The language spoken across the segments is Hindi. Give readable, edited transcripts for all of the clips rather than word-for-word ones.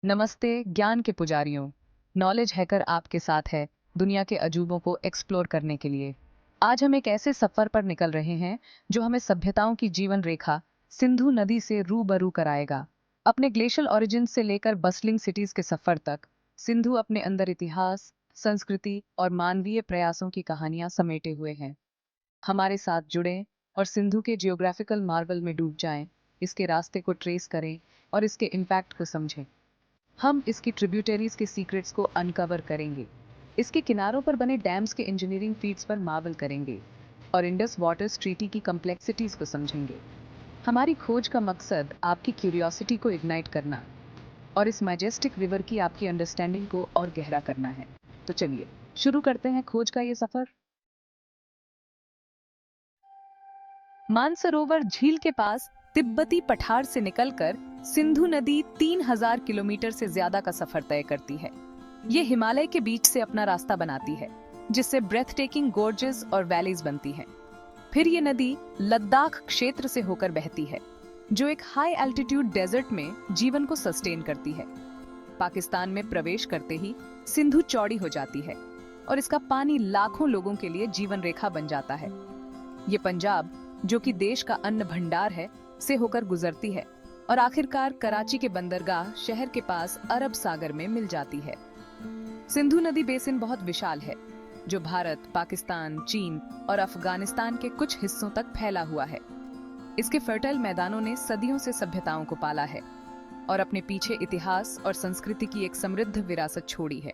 नमस्ते ज्ञान के पुजारियों। नॉलेज हैकर आपके साथ है दुनिया के अजूबों को एक्सप्लोर करने के लिए। आज हम एक ऐसे सफर पर निकल रहे हैं जो हमें सभ्यताओं की जीवन रेखा सिंधु नदी से रूबरू कराएगा। अपने ग्लेशियल ओरिजिन से लेकर बस्लिंग सिटीज के सफर तक सिंधु अपने अंदर इतिहास, संस्कृति और मानवीय प्रयासों की कहानियां समेटे हुए है। हमारे साथ जुड़ें और सिंधु के जियोग्राफिकल मार्वल में डूब जाएं, इसके रास्ते को ट्रेस करें और इसके इम्पैक्ट को समझें। हम इसकी ट्रिब्यूटरीज के सीक्रेट्स को अनकवर करेंगे, इसके किनारों पर बने डैम्स के इंजीनियरिंग फीट्स पर मार्वल करेंगे और इंडस वाटर्स ट्रीटी की कॉम्प्लेक्सिटीज को समझेंगे। हमारी खोज का मकसद आपकी क्यूरियोसिटी को इग्नाइट करना और इस मैजेस्टिक रिवर की आपकी अंडरस्टैंडिंग को और गहरा करना है। तो चलिए शुरू करते हैं खोज का ये सफर। मानसरोवर झील के पास तिब्बती पठार से निकलकर सिंधु नदी 3000 किलोमीटर से ज्यादा का सफर तय करती है। ये हिमालय के बीच से अपना रास्ता बनाती है, जिससे ब्रेथ टेकिंग गोर्जेस और वैलीज बनती हैं। फिर ये नदी लद्दाख क्षेत्र से होकर बहती है, जो एक हाई एल्टीट्यूड डेजर्ट में जीवन को सस्टेन करती है। पाकिस्तान में प्रवेश करते ही सिंधु चौड़ी हो जाती है और इसका पानी लाखों लोगों के लिए जीवन रेखा बन जाता है। ये पंजाब, जो कि देश का अन्न भंडार है, से होकर गुजरती है और आखिरकार कराची के बंदरगाह शहर के पास अरब सागर में मिल जाती है। सिंधु नदी बेसिन बहुत विशाल है, जो भारत, पाकिस्तान, चीन और अफगानिस्तान के कुछ हिस्सों तक फैला हुआ है। इसके फर्टाइल मैदानों ने सदियों से सभ्यताओं को पाला है और अपने पीछे इतिहास और संस्कृति की एक समृद्ध विरासत छोड़ी है।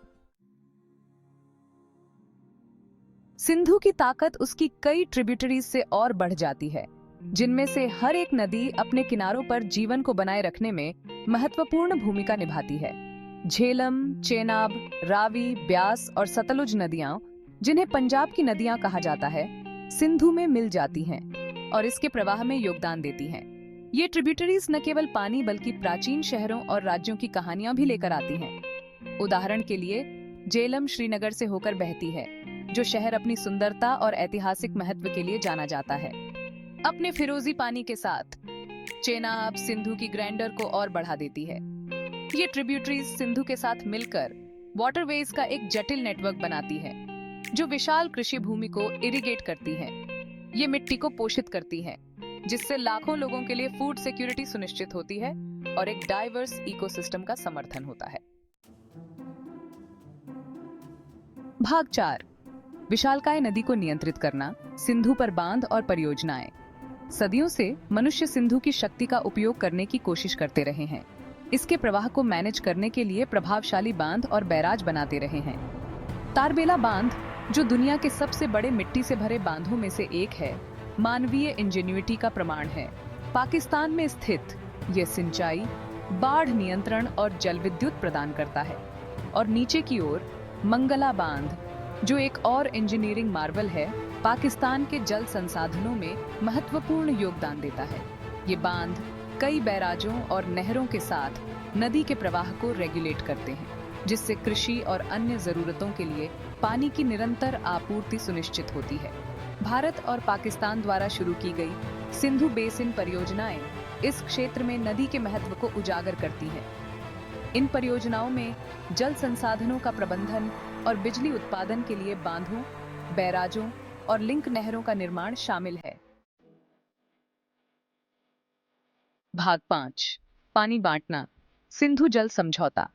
सिंधु की ताकत उसकी कई ट्रिब्यूटरीज से और बढ़ जाती है, जिनमें से हर एक नदी अपने किनारों पर जीवन को बनाए रखने में महत्वपूर्ण भूमिका निभाती है। झेलम, चेनाब, रावी, ब्यास और सतलुज नदियां, जिन्हें पंजाब की नदियां कहा जाता है, सिंधु में मिल जाती हैं और इसके प्रवाह में योगदान देती हैं। ये ट्रिब्यूटरीज न केवल पानी बल्कि प्राचीन शहरों और राज्यों की कहानियां भी लेकर आती हैं। उदाहरण के लिए झेलम श्रीनगर से होकर बहती है, जो शहर अपनी सुंदरता और ऐतिहासिक महत्व के लिए जाना जाता है। अपने फिरोजी पानी के साथ चेनाब सिंधु की ग्रैंडर को और बढ़ा देती है। ये ट्रिब्यूटरीज सिंधु के साथ मिलकर वाटरवेज का एक जटिल नेटवर्क बनाती है, जो विशाल कृषि भूमि को इरिगेट करती है। ये मिट्टी को पोषित करती है, जिससे लाखों लोगों के लिए फूड सिक्योरिटी सुनिश्चित होती है और एक डाइवर्स इकोसिस्टम का समर्थन होता है। भाग 4, विशालकाय नदी को नियंत्रित करना, सिंधु पर बांध और परियोजनाएं। सदियों से मनुष्य सिंधु की शक्ति का उपयोग करने की कोशिश करते रहे हैं। इसके प्रवाह को मैनेज करने के लिए प्रभावशाली बांध और बैराज बनाते रहे हैं। तारबेला बांध, जो दुनिया के सबसे बड़े मिट्टी से भरे बांधों में से एक है, मानवीय इंजेन्युइटी का प्रमाण है। पाकिस्तान में स्थित यह सिंचाई, बाढ़ नियंत्रण और जल विद्युत प्रदान करता है। और नीचे की ओर मंगला बांध, जो एक और इंजीनियरिंग मार्वल है, पाकिस्तान के जल संसाधनों में महत्वपूर्ण योगदान देता है। ये बांध कई बैराजों और नहरों के साथ नदी के प्रवाह को रेगुलेट करते हैं, जिससे कृषि और अन्य जरूरतों के लिए पानी की निरंतर आपूर्ति सुनिश्चित होती है। भारत और पाकिस्तान द्वारा शुरू की गई सिंधु बेसिन परियोजनाएं इस क्षेत्र में नदी के महत्व को उजागर करती हैं। इन परियोजनाओं में जल संसाधनों का प्रबंधन और बिजली उत्पादन के लिए बांधों, बैराजों और लिंक नहरों का निर्माण शामिल है। भाग 5, पानी बांटना, सिंधु जल समझौता।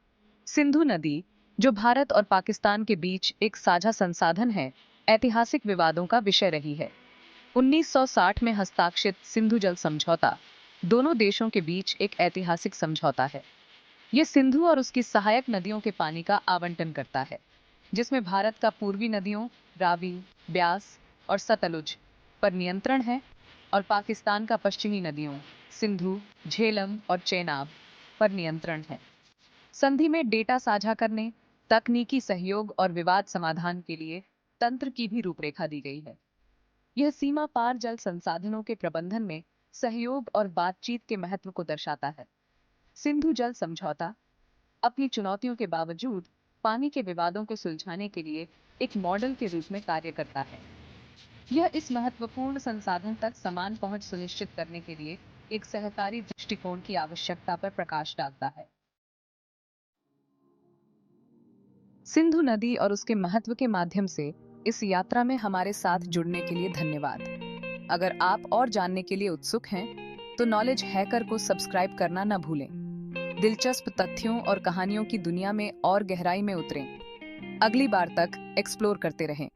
सिंधु नदी, जो भारत और पाकिस्तान के बीच एक साझा संसाधन है, ऐतिहासिक विवादों का विषय रही है। 1960 में हस्ताक्षरित सिंधु जल समझौता दोनों देशों के बीच एक ऐतिहासिक समझौता है। यह सिंधु और उसकी सहायक नदियों के पानी का आवंटन करता है, जिसमें भारत का पूर्वी नदियों रावी, ब्यास और सतलुज पर नियंत्रण है और पाकिस्तान का पश्चिमी नदियों सिंधु, झेलम और चेनाब पर नियंत्रण है। संधि में डेटा साझा करने, तकनीकी सहयोग और विवाद समाधान के लिए तंत्र की भी रूपरेखा दी गई है। यह सीमा पार जल संसाधनों के प्रबंधन में सहयोग और बातचीत के महत्व को दर्शाता है। सिंधु जल समझौता अपनी चुनौतियों के बावजूद पानी के विवादों को सुलझाने के लिए एक मॉडल के रूप में कार्य करता है। यह इस महत्वपूर्ण संसाधन तक समान पहुंच सुनिश्चित करने के लिए एक सहकारी दृष्टिकोण की आवश्यकता पर प्रकाश डालता है। सिंधु नदी और उसके महत्व के माध्यम से इस यात्रा में हमारे साथ जुड़ने के लिए धन्यवाद। अगर आप और जानने के लिए उत्सुक हैं, तो नॉलेज हैकर को सब्सक्राइब करना न भूलें। दिलचस्प तथ्यों और कहानियों की दुनिया में और गहराई में उतरें। अगली बार तक एक्सप्लोर करते रहें।